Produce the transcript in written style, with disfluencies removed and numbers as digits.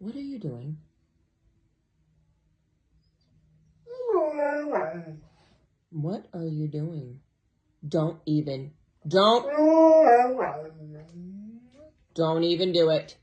What are you doing? What are you doing? Don't even do it.